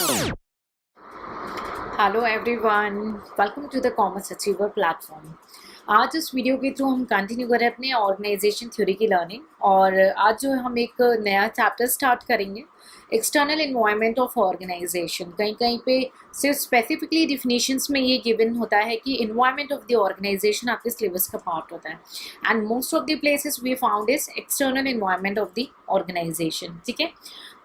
Hello everyone, welcome to the commerce achiever platform. आज इस video के थ्रू हम कंटिन्यू कर रहे हैं अपने ऑर्गेनाइजेशन थ्योरी की लर्निंग। और आज जो हम एक नया चैप्टर स्टार्ट करेंगे, एक्सटर्नल एनवायरनमेंट ऑफ ऑर्गेनाइजेशन। कहीं कहीं पे सिर्फ स्पेसिफिकली डिफिनीशंस में ये गिवन होता है कि एनवायरनमेंट ऑफ द ऑर्गेनाइजेशन आपके सिलेबस का पार्ट होता है, and most of the places we found is external environment of the organisation. ठीक है,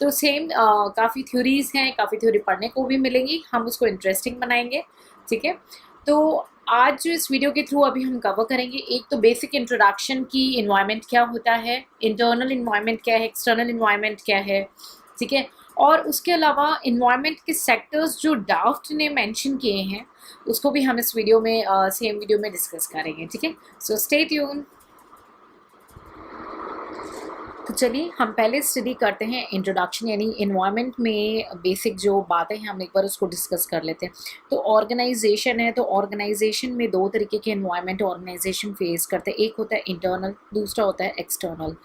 तो सेम काफ़ी थ्योरीज हैं, काफ़ी थ्योरी पढ़ने को भी मिलेंगी, हम उसको इंटरेस्टिंग बनाएंगे। ठीक है, तो आज जो इस वीडियो के थ्रू अभी हम कवर करेंगे, एक तो बेसिक इंट्रोडक्शन की इन्वायरमेंट क्या होता है, इंटरनल इन्वायरमेंट क्या है, एक्सटर्नल इन्वायरमेंट क्या है। ठीक है, और उसके अलावा इन्वायरमेंट के सेक्टर्स जो डाफ्ट ने मेंशन किए हैं उसको भी हम इस वीडियो में सेम वीडियो में डिस्कस करेंगे। ठीक है, सो स्टे ट्यून। तो चलिए हम पहले स्टडी करते हैं इंट्रोडक्शन, यानी इन्वायरमेंट में बेसिक जो बातें हैं हम एक बार उसको डिस्कस कर लेते हैं। तो ऑर्गेनाइजेशन है, तो ऑर्गेनाइजेशन में दो तरीके के इन्वायरमेंट ऑर्गेनाइजेशन फेस करते हैं, एक होता है इंटरनल, दूसरा होता है एक्सटर्नल।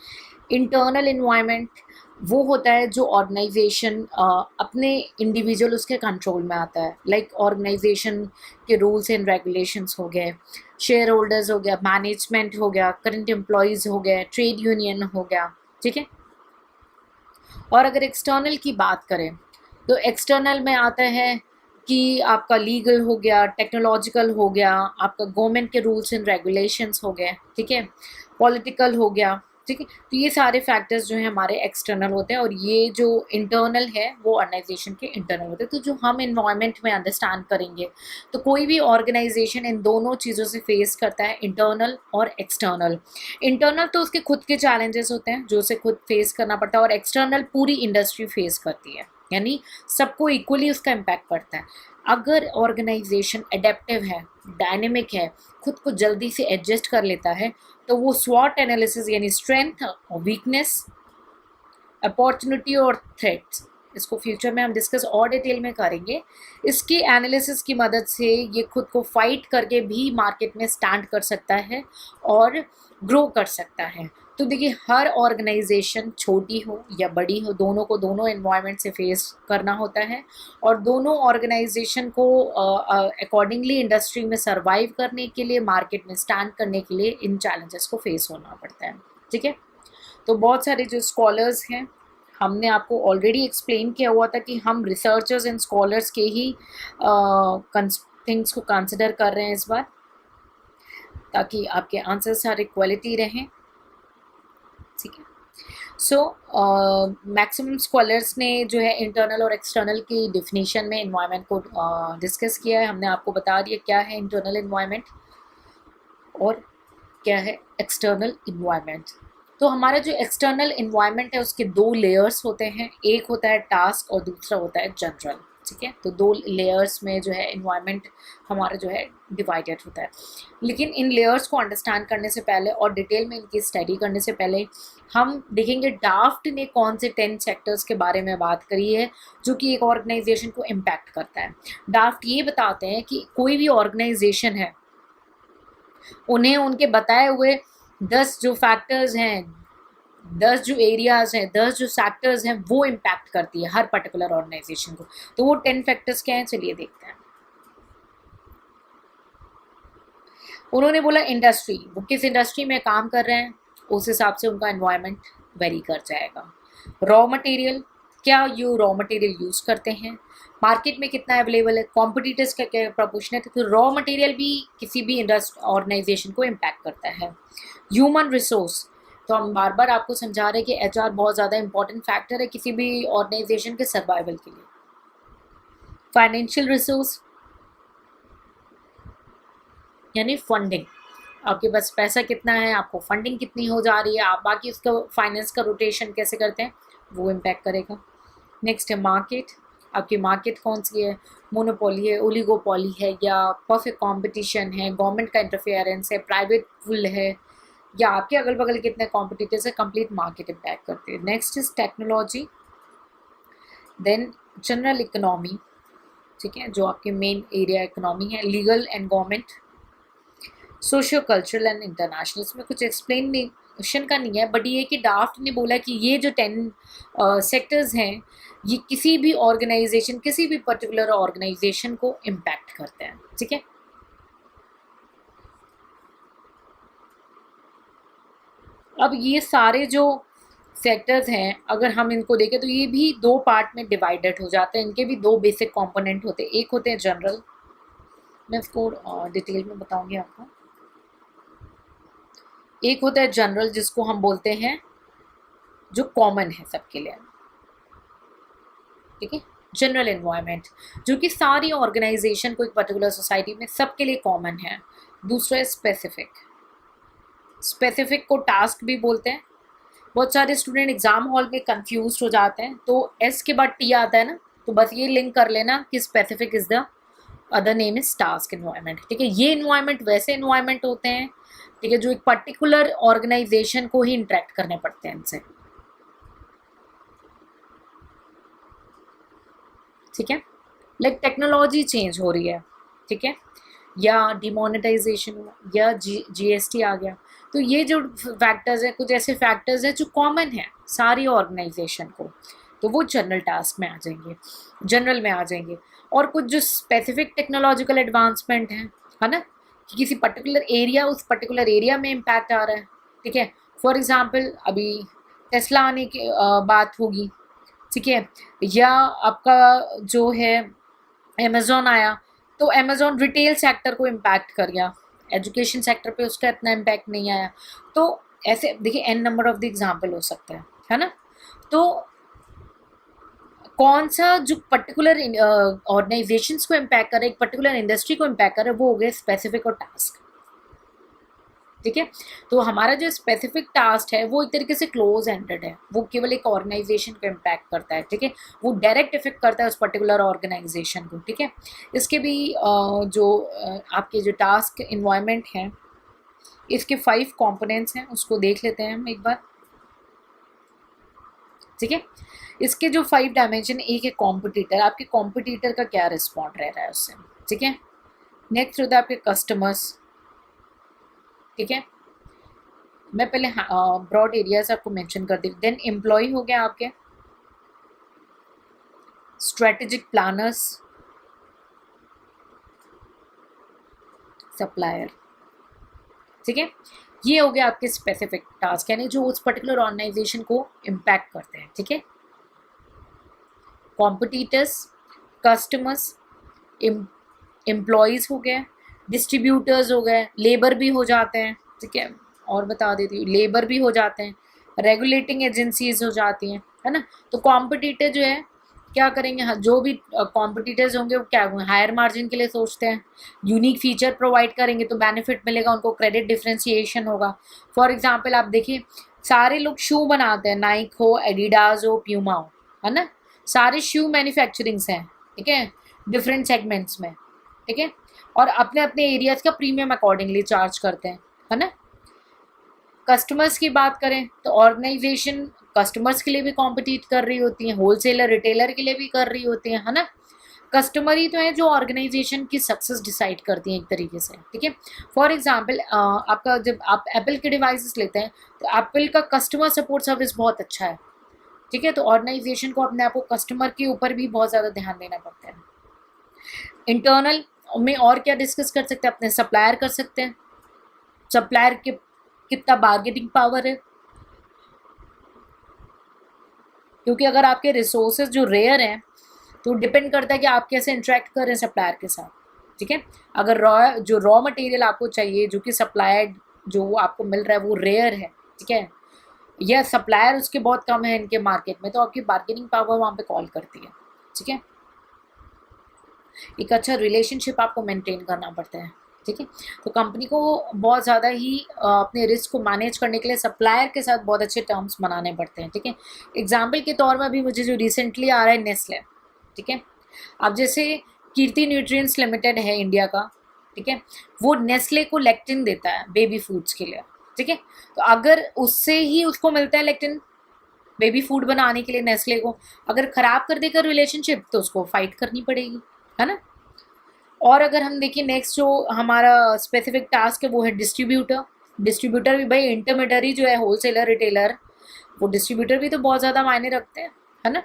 इंटरनल इन्वायरमेंट वो होता है जो ऑर्गेनाइजेशन अपने इंडिविजुअल उसके कंट्रोल में आता है, लाइक ऑर्गेनाइजेशन के रूल्स एंड रेगुलेशंस हो गए, शेयर होल्डर्स हो गया, मैनेजमेंट हो गया, करंट एम्प्लॉयज़ हो गए, ट्रेड यूनियन हो गया। ठीक है, और अगर एक्सटर्नल की बात करें तो एक्सटर्नल में आता है कि आपका लीगल हो गया, टेक्नोलॉजिकल हो गया, आपका गवर्नमेंट के रूल्स एंड रेगुलेशंस हो गए। ठीक है, पॉलिटिकल हो गया। ठीक है, तो ये सारे फैक्टर्स जो हैं हमारे एक्सटर्नल होते हैं, और ये जो इंटरनल है वो ऑर्गेनाइजेशन के इंटरनल होते हैं। तो जो हम इन्वायरमेंट में अंडरस्टैंड करेंगे, तो कोई भी ऑर्गेनाइजेशन इन दोनों चीज़ों से फेस करता है, इंटरनल और एक्सटर्नल। इंटरनल तो उसके खुद के चैलेंजेस होते हैं जो उसे खुद फेस करना पड़ता है, और एक्सटर्नल पूरी इंडस्ट्री फेस करती है, यानी सबको इक्वली उसका इम्पैक्ट पड़ता है। अगर ऑर्गेनाइजेशन एडेप्टिव है, डायनेमिक है, खुद को जल्दी से एडजस्ट कर लेता है, तो वो स्वॉट एनालिसिस यानी स्ट्रेंथ और वीकनेस, अपॉर्चुनिटी और थ्रेट्स, इसको फ्यूचर में हम डिस्कस और डिटेल में करेंगे। इसकी एनालिसिस की मदद से ये खुद को फाइट करके भी मार्केट में स्टैंड कर सकता है और ग्रो कर सकता है। तो देखिए, हर ऑर्गेनाइजेशन छोटी हो या बड़ी हो, दोनों को दोनों एनवायरनमेंट से फेस करना होता है, और दोनों ऑर्गेनाइजेशन को अकॉर्डिंगली इंडस्ट्री में सर्वाइव करने के लिए, मार्केट में स्टैंड करने के लिए इन चैलेंजेस को फेस होना पड़ता है। ठीक है, तो बहुत सारे जो स्कॉलर्स हैं, हमने आपको ऑलरेडी एक्सप्लेन किया हुआ था कि हम रिसर्चर्स एंड स्कॉलर्स के ही थिंग्स को कंसिडर कर रहे हैं इस बार, ताकि आपके आंसर सारे क्वालिटी रहें। ठीक है, सो मैक्सिमम स्कॉलर्स ने जो है इंटरनल और एक्सटर्नल की डिफिनीशन में इन्वायरमेंट को डिस्कस किया है। हमने आपको बता दिया क्या है इंटरनल इन्वायरमेंट और क्या है एक्सटर्नल इन्वायरमेंट। तो हमारा जो एक्सटर्नल इन्वायरमेंट है उसके दो लेयर्स होते हैं, एक होता है टास्क और दूसरा होता है जनरल। ठीक है, तो दो लेयर्स में जो है इन्वायरमेंट हमारा जो है डिवाइडेड होता है। लेकिन इन लेयर्स को अंडरस्टैंड करने से पहले और डिटेल में इनकी स्टडी करने से पहले हम देखेंगे डाफ्ट ने कौन से 10 सेक्टर्स के बारे में बात करी है जो कि एक ऑर्गेनाइजेशन को इम्पैक्ट करता है। डाफ्ट ये बताते हैं कि कोई भी ऑर्गेनाइजेशन है, उन्हें उनके बताए हुए 10 जो फैक्टर्स हैं, 10 जो एरियाज हैं, 10 जो सेक्टर्स हैं, वो इम्पैक्ट करती है हर पर्टिकुलर ऑर्गेनाइजेशन को। तो वो 10 फैक्टर्स क्या हैं, चलिए देखते हैं। उन्होंने बोला इंडस्ट्री, वो किस इंडस्ट्री में काम कर रहे हैं उस हिसाब से उनका एनवायरनमेंट वेरी कर जाएगा। रॉ मटेरियल, क्या ये रॉ मटेरियल यूज़ करते हैं, मार्केट में कितना अवेलेबल है, कॉम्पिटिटर्स का क्या प्रपोर्शन है। तो रॉ मटेरियल भी किसी भी इंडस्ट्री ऑर्गेनाइजेशन को इम्पैक्ट करता है। ह्यूमन रिसोर्स, तो हम बार बार आपको समझा रहे हैं कि एचआर बहुत ज़्यादा इंपॉर्टेंट फैक्टर है किसी भी ऑर्गेनाइजेशन के सर्वाइवल के लिए। फाइनेंशियल रिसोर्स यानी फंडिंग, आपके पास पैसा कितना है, आपको फंडिंग कितनी हो जा रही है, आप बाकी उसका फाइनेंस का रोटेशन कैसे करते हैं, वो इम्पैक्ट करेगा। नेक्स्ट है मार्केट, आपकी मार्केट कौन सी है, मोनोपोली है, ओलिगोपोली है, या परफेक्ट कंपटीशन है, गवर्नमेंट का इंटरफेरेंस है, प्राइवेट फुल है, या आपके अगल बगल कितने कॉम्पिटिटर्स है, कंप्लीट मार्केट इम्पैक्ट करते हैं। Next is technology, then general economy, ठीक है, जो आपके मेन एरिया इकोनॉमी है, legal and government, socio cultural and international. इसमें कुछ एक्सप्लेन नहीं क्वेश्चन का नहीं है, बट ये कि ड्राफ्ट ने बोला कि ये जो 10 सेक्टर्स हैं ये किसी भी ऑर्गेनाइजेशन, किसी भी पर्टिकुलर ऑर्गेनाइजेशन को इम्पैक्ट करते हैं, ठीक है। अब ये सारे जो सेक्टर्स हैं अगर हम इनको देखें तो ये भी दो पार्ट में डिवाइडेड हो जाते हैं, इनके भी दो बेसिक कंपोनेंट होते हैं। एक होते हैं जनरल, मैं इसको डिटेल में बताऊंगी आपको। एक होता है जनरल जिसको हम बोलते हैं जो कॉमन है सबके लिए, ठीक है, जनरल एनवायरनमेंट, जो कि सारी ऑर्गेनाइजेशन को एक पर्टिकुलर सोसाइटी में सबके लिए कॉमन है। दूसरा है स्पेसिफिक, स्पेसिफिक को टास्क भी बोलते हैं। बहुत सारे स्टूडेंट एग्जाम हॉल में कंफ्यूज हो जाते हैं, तो एस के बाद टी आता है ना, तो बस ये लिंक कर लेना कि specific is the other name is task environment, ठीक है। ये एनवायरनमेंट वैसे एनवायरनमेंट होते हैं, ठीक है, जो एक पर्टिकुलर ऑर्गेनाइजेशन को ही इंटरेक्ट करने पड़ते हैं इनसे, ठीक है। लाइक टेक्नोलॉजी चेंज हो रही है, ठीक है, या डिमोनेटाइजेशन हुआ, या जीएसटी आ गया, तो ये जो फैक्टर्स हैं, कुछ ऐसे फैक्टर्स हैं जो कॉमन है सारी ऑर्गेनाइजेशन को, तो वो जनरल टास्क में आ जाएंगे, जनरल में आ जाएंगे। और कुछ जो स्पेसिफिक टेक्नोलॉजिकल एडवांसमेंट है ना, कि किसी पर्टिकुलर एरिया, उस पर्टिकुलर एरिया में इम्पैक्ट आ रहा है, ठीक है। फॉर एग्जांपल अभी टेस्ला आने की बात होगी, ठीक है, या आपका जो है अमेज़ॉन आया, तो अमेज़ॉन रिटेल सेक्टर को इम्पैक्ट कर गया, एजुकेशन सेक्टर पे उसका इतना इम्पैक्ट नहीं आया। तो ऐसे देखिए an number of the example हो सकते हैं, है ना। तो कौन सा जो पर्टिकुलर ऑर्गेनाइजेशंस को इम्पैक्ट कर रहा है, एक पर्टिकुलर इंडस्ट्री को इम्पैक्ट कर रहा है, वो हो गया स्पेसिफिक और टास्क, ठीक है। तो हमारा जो स्पेसिफिक टास्क है वो एक तरीके से क्लोज एंडेड है, वो केवल एक ऑर्गेनाइजेशन को इम्पैक्ट करता है, ठीक है, वो डायरेक्ट इफेक्ट करता है उस पर्टिकुलर ऑर्गेनाइजेशन को, ठीक है। इसके भी जो आपके जो टास्क इन्वायरमेंट हैं, इसके 5 कंपोनेंट्स हैं, उसको देख लेते हैं हम एक बार, ठीक है। इसके जो 5 डायमेंशन, एक है कॉम्पिटिटर, आपके कॉम्पिटिटर का क्या रिस्पॉन्ड रह रहा है उससे, ठीक है। नेक्स्ट होता है आपके कस्टमर्स, ठीक है, मैं पहले ब्रॉड एरियाज आपको मेंशन कर दी। देन एम्प्लॉय हो गया आपके, स्ट्रेटेजिक प्लानर्स, सप्लायर, ठीक है। ये हो गया आपके स्पेसिफिक टास्क, यानी जो उस पर्टिकुलर ऑर्गेनाइजेशन को इम्पैक्ट करते हैं, ठीक है। कॉम्पिटिटर्स, कस्टमर्स, एम्प्लॉयज़ हो गए, डिस्ट्रीब्यूटर्स हो गए, लेबर भी हो जाते हैं, ठीक है, और बता देती हूँ लेबर भी हो जाते हैं, रेगुलेटिंग एजेंसीज हो जाती हैं, है ना। तो कॉम्पिटिटर जो है क्या करेंगे, जो भी कॉम्पिटिटर्स होंगे वो क्या होंगे, हायर मार्जिन के लिए सोचते हैं, यूनिक फीचर प्रोवाइड करेंगे तो बेनिफिट मिलेगा उनको, क्रेडिट डिफ्रेंशिएशन होगा। फॉर एग्जांपल आप देखिए सारे लोग शू बनाते हैं, नाइक हो, एडिडास हो, प्यूमा हो, है ना, सारे शू मैन्युफैक्चरिंग्स हैं, ठीक है, डिफरेंट सेगमेंट्स में, ठीक है, और अपने अपने एरियाज का प्रीमियम अकॉर्डिंगली चार्ज करते हैं, है ना। कस्टमर्स की बात करें तो ऑर्गेनाइजेशन कस्टमर्स के लिए भी कॉम्पिटिट कर रही होती हैं, होलसेलर रिटेलर के लिए भी कर रही होती हैं, है ना। कस्टमर ही तो है जो ऑर्गेनाइजेशन की सक्सेस डिसाइड करती हैं एक तरीके से, ठीक है। फॉर एग्जांपल आपका जब आप एप्पल के डिवाइसेस लेते हैं तो एप्पल का कस्टमर सपोर्ट सर्विस बहुत अच्छा है, ठीक है, तो ऑर्गेनाइजेशन को अपने आप को कस्टमर के ऊपर भी बहुत ज़्यादा ध्यान देना पड़ता है। इंटरनल में और क्या डिस्कस कर सकते हैं, अपने सप्लायर कर सकते हैं, सप्लायर के कितना बार्गेनिंग पावर है, क्योंकि अगर आपके रिसोर्सेज जो रेयर हैं तो डिपेंड करता है कि आप कैसे इंटरेक्ट कर रहे हैं सप्लायर के साथ, ठीक है। अगर रॉ मटेरियल आपको चाहिए जो कि सप्लायर जो आपको मिल रहा है वो रेयर है, ठीक है, या सप्लायर उसके बहुत कम है इनके मार्केट में, तो आपकी बार्गेनिंग पावर वहाँ पे कॉल करती है, ठीक है। एक अच्छा रिलेशनशिप आपको मेंटेन करना पड़ता है, ठीक है। तो कंपनी को बहुत ज़्यादा ही अपने रिस्क को मैनेज करने के लिए सप्लायर के साथ बहुत अच्छे टर्म्स बनाने पड़ते हैं, ठीक है। एग्जाम्पल के तौर में अभी मुझे जो रिसेंटली आ रहा है नेस्ले, ठीक है, अब जैसे कीर्ति न्यूट्रिएंट्स लिमिटेड है इंडिया का, ठीक है, वो नेस्ले को लेक्टिन देता है बेबी फूड्स के लिए, ठीक है। तो अगर उससे ही उसको मिलता है लेक्टिन बेबी फूड बनाने के लिए नेस्ले को, अगर ख़राब कर देगा रिलेशनशिप तो उसको फाइट करनी पड़ेगी, है ना। और अगर हम देखिए नेक्स्ट जो हमारा स्पेसिफिक टास्क है वो है डिस्ट्रीब्यूटर, डिस्ट्रीब्यूटर भी भाई, इंटरमीडियरी जो है होलसेलर रिटेलर, वो डिस्ट्रीब्यूटर भी तो बहुत ज़्यादा मायने रखते हैं, है ना।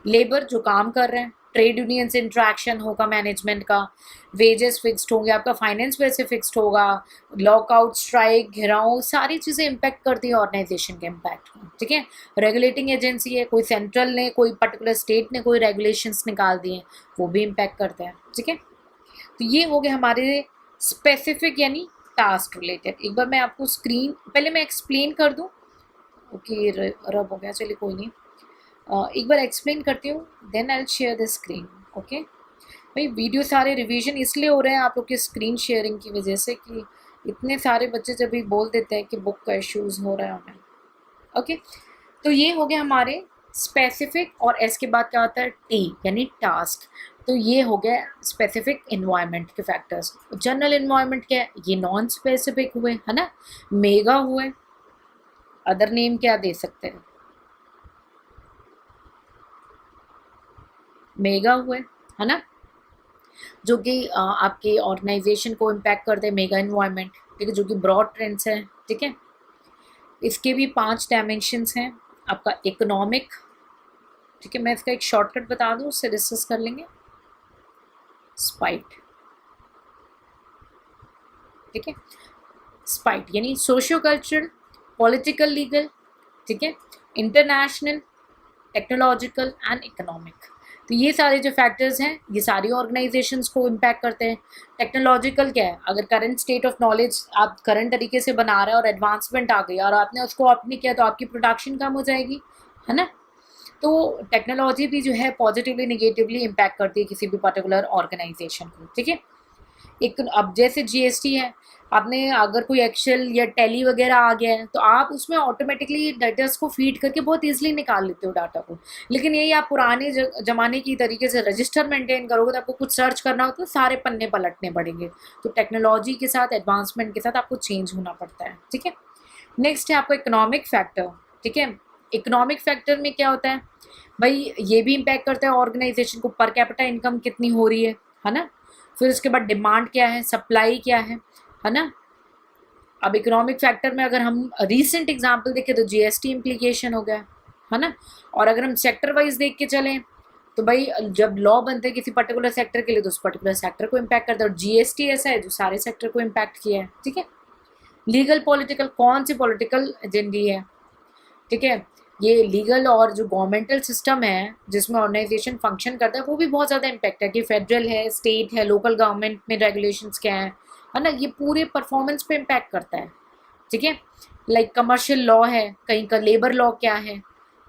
लेबर जो काम कर रहे हैं, ट्रेड यूनियन से इंट्रैक्शन होगा मैनेजमेंट का, वेजेस फिक्स्ड होंगे, आपका फाइनेंस वैसे फिक्स्ड होगा, लॉकआउट स्ट्राइक घिराव सारी चीज़ें इम्पैक्ट करती है ऑर्गेनाइजेशन के इम्पैक्ट को, ठीक है। रेगुलेटिंग एजेंसी है, कोई सेंट्रल ने कोई पर्टिकुलर स्टेट ने कोई रेगुलेशंस निकाल दिए, वो भी इम्पैक्ट करते हैं, ठीक है। तो ये हो गए हमारे स्पेसिफिक यानी टास्क रिलेटेड। एक बार मैं आपको स्क्रीन पहले मैं एक्सप्लेन कर दूं। ओके रब हो गया, चलिए कोई नहीं। एक बार एक्सप्लेन करती हूँ, then I will share the screen. Okay भाई, वीडियो सारे रिवीजन इसलिए हो रहे हैं आप लोग की स्क्रीन शेयरिंग की वजह से कि इतने सारे बच्चे जब भी बोल देते हैं कि बुक का इश्यूज़ हो रहा है हमें। ओके, तो ये हो गया हमारे स्पेसिफिक, और एस के बाद क्या होता है टी यानी टास्क। तो ये हो गया स्पेसिफिक इन्वायरमेंट के फैक्टर्स। जनरल इन्वायरमेंट क्या है, ये नॉन स्पेसिफिक हुए, है ना। मेगा हुए, अदर नेम क्या दे सकते हैं, मेगा हुए, है ना, जो कि आपके ऑर्गेनाइजेशन को इम्पैक्ट करते हैं, मेगा इन्वायरमेंट, ठीक है, जो कि ब्रॉड ट्रेंड्स हैं, ठीक है। इसके भी 5 डायमेंशंस हैं। आपका इकोनॉमिक, ठीक है, मैं इसका एक शॉर्टकट बता दूं, उससे डिस्कस कर लेंगे। स्पाइट, ठीक है, स्पाइट यानी सोशियो कल्चरल, पॉलिटिकल, लीगल, ठीक है, इंटरनेशनल, टेक्नोलॉजिकल एंड इकोनॉमिक। तो ये सारे जो फैक्टर्स हैं ये सारी ऑर्गेनाइजेशंस को इम्पैक्ट करते हैं। टेक्नोलॉजिकल क्या है, अगर करंट स्टेट ऑफ नॉलेज आप करंट तरीके से बना रहे हैं और एडवांसमेंट आ गई और आपने उसको ऑप्ट नहीं किया तो आपकी प्रोडक्शन कम हो जाएगी, है ना। तो टेक्नोलॉजी भी जो है पॉजिटिवली निगेटिवली इम्पैक्ट करती है किसी भी पर्टिकुलर ऑर्गेनाइजेशन को, ठीक है। एक अब जैसे जीएसटी है, आपने अगर कोई एक्सेल या टैली वगैरह आ गया है तो आप उसमें ऑटोमेटिकली डाटास को फीड करके बहुत इजीली निकाल लेते हो डाटा को। लेकिन यही आप पुराने ज़माने की तरीके से रजिस्टर मेंटेन करोगे तो आपको कुछ सर्च करना हो तो सारे पन्ने पलटने पड़ेंगे। तो टेक्नोलॉजी के साथ, एडवांसमेंट के साथ आपको चेंज होना पड़ता है, ठीक है। नेक्स्ट है आपका इकोनॉमिक फैक्टर, ठीक है। इकोनॉमिक फैक्टर में क्या होता है भाई, ये भी इम्पैक्ट करता है ऑर्गेनाइजेशन को, पर कैपिटा इनकम कितनी हो रही है ना। फिर उसके बाद डिमांड क्या है, सप्लाई क्या है ना। अब इकोनॉमिक फैक्टर में अगर हम रीसेंट एग्जांपल देखें तो जीएसटी इम्प्लीकेशन हो गया, है ना। और अगर हम सेक्टर वाइज देख के चलें तो भाई जब लॉ बनते हैं किसी पर्टिकुलर सेक्टर के लिए तो उस पर्टिकुलर सेक्टर को इम्पैक्ट करता है, और जीएसटी ऐसा है जो सारे सेक्टर को इम्पैक्ट किया है, ठीक है। लीगल पॉलिटिकल, कौन सी पॉलिटिकल एजेंडी है, ठीक है। ये लीगल और जो गवर्नमेंटल सिस्टम है जिसमें ऑर्गेनाइजेशन फंक्शन करता है वो भी बहुत ज़्यादा इम्पैक्ट है कि फेडरल है, स्टेट है, लोकल गवर्नमेंट में रेगुलेशंस क्या है ना। ये पूरे परफॉर्मेंस पे इम्पैक्ट करता है, ठीक है। लाइक कमर्शियल लॉ है, कहीं का लेबर लॉ क्या है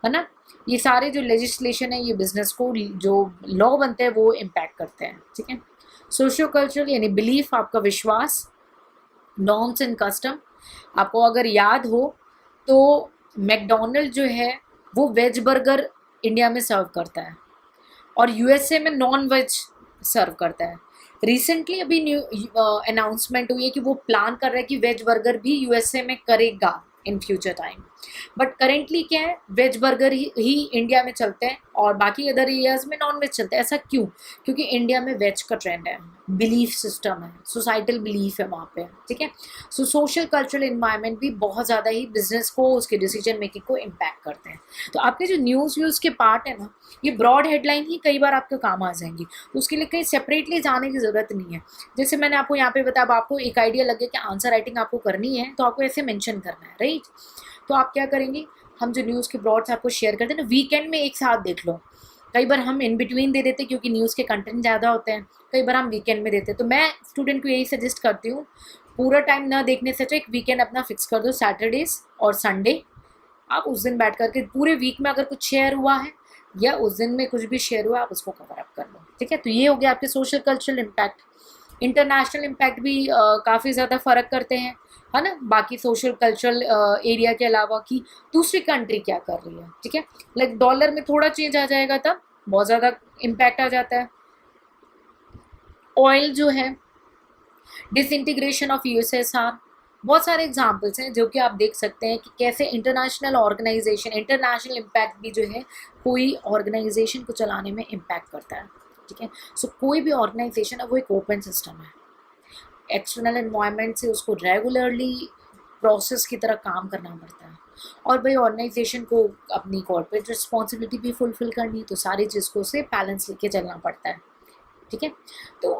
ना। ये सारे जो लेजिस्लेशन है ये बिजनेस को जो लॉ बनते हैं वो इम्पैक्ट करते हैं, ठीक है। सोशियो कल्चरल यानी बिलीफ, आपका विश्वास, नॉर्म्स एंड कस्टम। आपको अगर याद हो तो मैकडोनल्ड जो है वो वेज बर्गर इंडिया में सर्व करता है और यूएसए में नॉन वेज सर्व करता है। रिसेंटली अभी न्यू अनाउंसमेंट हुई है कि वो प्लान कर रहा है कि वेज बर्गर भी यूएसए में करेगा in future time. But currently क्या है, वेज बर्गर ही इंडिया में चलते हैं और बाकी अदर एरियाज में नॉन वेज चलते हैं। ऐसा क्यों? क्योंकि इंडिया में वेज का ट्रेंड है, बिलीफ सिस्टम है, सोसाइटल बिलीफ है वहाँ पे, ठीक है। सो सोशल कल्चरल इन्वायरमेंट भी बहुत ज़्यादा ही बिजनेस को, उसके डिसीजन मेकिंग को इम्पैक्ट करते हैं। तो आपके जो न्यूज़ व्यूज़ के पार्ट है ना, ये ब्रॉड हेडलाइन ही कई बार आपके काम आ जाएंगी, तो उसके लिए कहीं सेपरेटली जाने की ज़रूरत नहीं है। जैसे मैंने आपको यहाँ पे बताया, अब आपको एक आइडिया लगे कि आंसर राइटिंग आपको करनी है तो आपको ऐसे मेंशन करना है, राइट। तो आप क्या करेंगे, हम जो न्यूज़ के ब्रॉड्स आपको शेयर करते हैं ना, वीकेंड में एक साथ देख लो। कई बार हम इन बिटवीन दे देते हैं क्योंकि न्यूज़ के कंटेंट ज़्यादा होते हैं, कई बार हम वीकेंड में देते हैं। तो मैं स्टूडेंट को यही सजेस्ट करती हूँ, पूरा टाइम ना देखने से अच्छा एक वीकेंड अपना फिक्स कर दो, सैटरडेज और संडे। आप उस दिन बैठ करके पूरे वीक में अगर कुछ शेयर हुआ है या उस दिन में कुछ भी शेयर हुआ आप उसको कवर अप कर लो, ठीक है। तो ये हो गया आपके social cultural impact. International impact भी काफ़ी ज़्यादा फ़र्क करते हैं, है ना, बाकी सोशल कल्चरल एरिया के अलावा कि दूसरी कंट्री क्या कर रही है, ठीक है। लाइक डॉलर में थोड़ा चेंज आ जाएगा तब बहुत ज़्यादा इम्पैक्ट आ जाता है। ऑयल जो है, डिसइंटीग्रेशन ऑफ यूएसएसआर, बहुत सारे एग्जाम्पल्स हैं जो कि आप देख सकते हैं कि कैसे इंटरनेशनल ऑर्गेनाइजेशन, इंटरनेशनल इम्पैक्ट भी जो है कोई ऑर्गेनाइजेशन को चलाने में इम्पैक्ट करता है, ठीक है। सो कोई भी ऑर्गेनाइजेशन है वो एक ओपन सिस्टम है, एक्सटर्नल एनवायरनमेंट से उसको रेगुलरली प्रोसेस की तरह काम करना पड़ता है। और भाई ऑर्गेनाइजेशन को अपनी कॉर्पोरेट रिस्पॉन्सिबिलिटी भी फुलफिल करनी है, तो सारी चीज़ को से बैलेंस लेके चलना पड़ता है। ठीक है, तो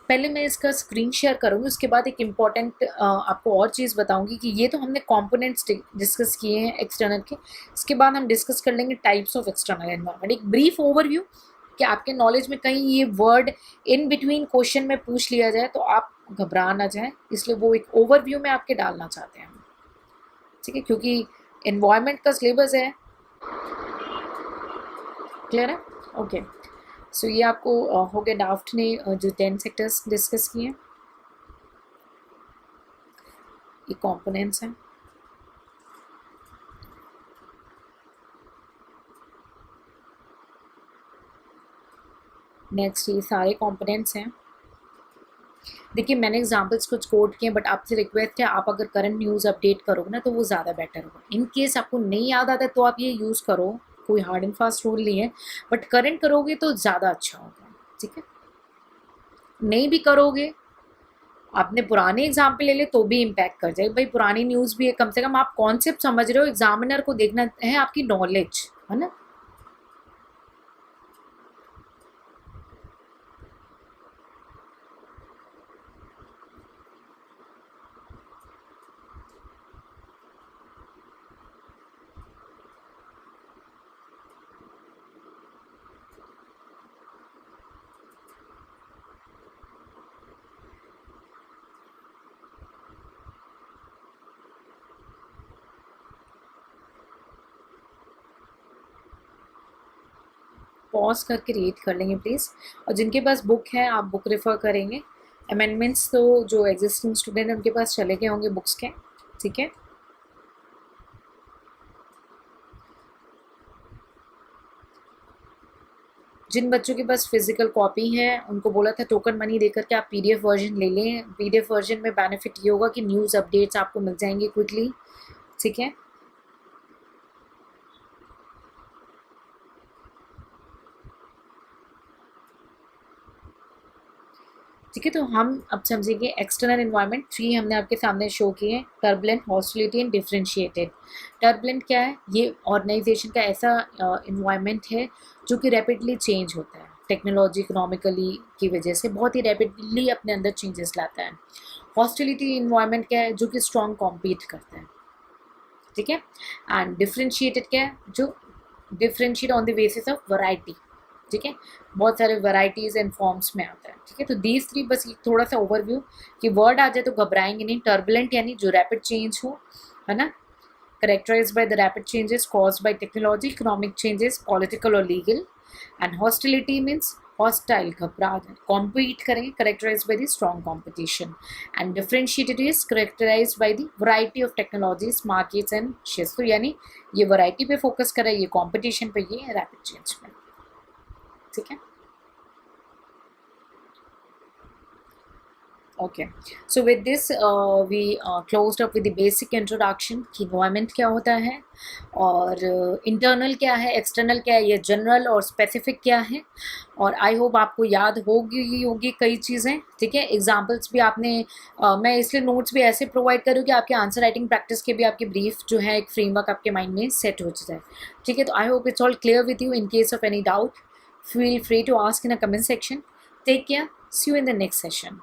पहले मैं इसका स्क्रीन शेयर करूँगी, उसके बाद एक इम्पॉर्टेंट आपको और चीज़ बताऊँगी कि ये तो हमने कंपोनेंट्स डिस्कस किए हैं एक्सटर्नल के। इसके बाद हम डिस्कस कर लेंगे टाइप्स ऑफ एक्सटर्नल एनवायरनमेंट, एक ब्रीफ ओवरव्यू कि आपके नॉलेज में कहीं ये वर्ड इन बिटवीन क्वेश्चन में पूछ लिया जाए तो आप घबरा ना जाए, इसलिए वो एक ओवरव्यू में आपके डालना चाहते हैं। ठीक है, क्योंकि एनवायरनमेंट का सिलेबस है। क्लियर है? ओके, सो ये आपको हो गया डाफ्ट ने जो 10 सेक्टर्स डिस्कस किए हैं, ये कंपोनेंट्स हैं। नेक्स्ट ये सारे कंपोनेंट्स हैं। देखिए मैंने एग्जांपल्स कुछ कोट किए, बट आपसे रिक्वेस्ट है आप अगर करंट न्यूज़ अपडेट करोगे ना तो वो ज़्यादा बेटर होगा। इन केस आपको नहीं याद आता तो आप ये यूज़ करो, कोई हार्ड एंड फास्ट रूल नहीं है, बट करंट करोगे तो ज़्यादा अच्छा होगा। ठीक है, नहीं भी करोगे, आपने पुराने एग्जाम्पल ले ले तो भी इम्पैक्ट कर जाए। भाई पुरानी न्यूज़ भी है, कम से कम आप कॉन्सेप्ट समझ रहे हो, एग्जामिनर को देखना है आपकी नॉलेज, है ना। पॉज करके रीड कर लेंगे प्लीज़, और जिनके पास बुक है आप बुक रेफर करेंगे। अमेंडमेंट्स तो जो एग्जिस्टिंग स्टूडेंट हैं उनके पास चले गए होंगे बुक्स के। ठीक है, जिन बच्चों के पास फिजिकल कॉपी है उनको बोला था टोकन मनी देकर के आप पीडीएफ वर्जन ले लें। पीडीएफ वर्जन में बेनिफिट ये होगा कि न्यूज़ अपडेट्स आपको मिल जाएंगे क्विकली। ठीक है, ठीक है, तो हम अब समझेंगे एक्सटर्नल एनवायरनमेंट। 3 हमने आपके सामने शो किए हैं, turbulent, hostility and differentiated. Turbulent क्या है? ये ऑर्गेनाइजेशन का ऐसा एनवायरनमेंट है जो कि रैपिडली चेंज होता है, टेक्नोलॉजी इकोनॉमिकली की वजह से बहुत ही रैपिडली अपने अंदर चेंजेस लाता है। हॉस्टिलिटी एनवायरनमेंट क्या है? जो कि स्ट्रॉन्ग कॉम्पीट करता है। ठीक है, एंड डिफरेंशिएटेड क्या है? जो differentiate on the basis of variety. ठीक है, बहुत सारे वैराइटीज़ एंड फॉर्म्स में आता है। ठीक है, तो दीज 3 बस थोड़ा सा ओवरव्यू कि वर्ड आ जाए तो घबराएंगे नहीं। टर्बुलेंट यानी जो रैपिड चेंज हो, है ना, characterised by the rapid changes caused by technology, economic changes, political और legal. And hostility means hostile, घबरा कॉम्पीट करेंगे, characterised by the strong competition. And differentiated is characterised by the variety of technologies, markets and shares. तो यानी ये variety पे focus करे, ये competition पे, ये रैपिड चेंज में। ठीक है, okay, so with this we closed up with the basic introduction कि इन्वायरमेंट क्या होता है और इंटरनल क्या है, एक्सटर्नल क्या है, ये जनरल और स्पेसिफिक क्या है। और आई होप आपको याद होगी कई चीज़ें। ठीक है, एग्जांपल्स भी आपने मैं इसलिए नोट्स भी ऐसे प्रोवाइड करूँ कि आपके आंसर राइटिंग प्रैक्टिस के भी आपकी ब्रीफ जो है एक फ्रेमवर्क आपके माइंड में सेट हो जाए। ठीक है, तो I hope it's all clear with you. In case of any doubt, feel free to ask in a comment section. Take care. See you in the next session.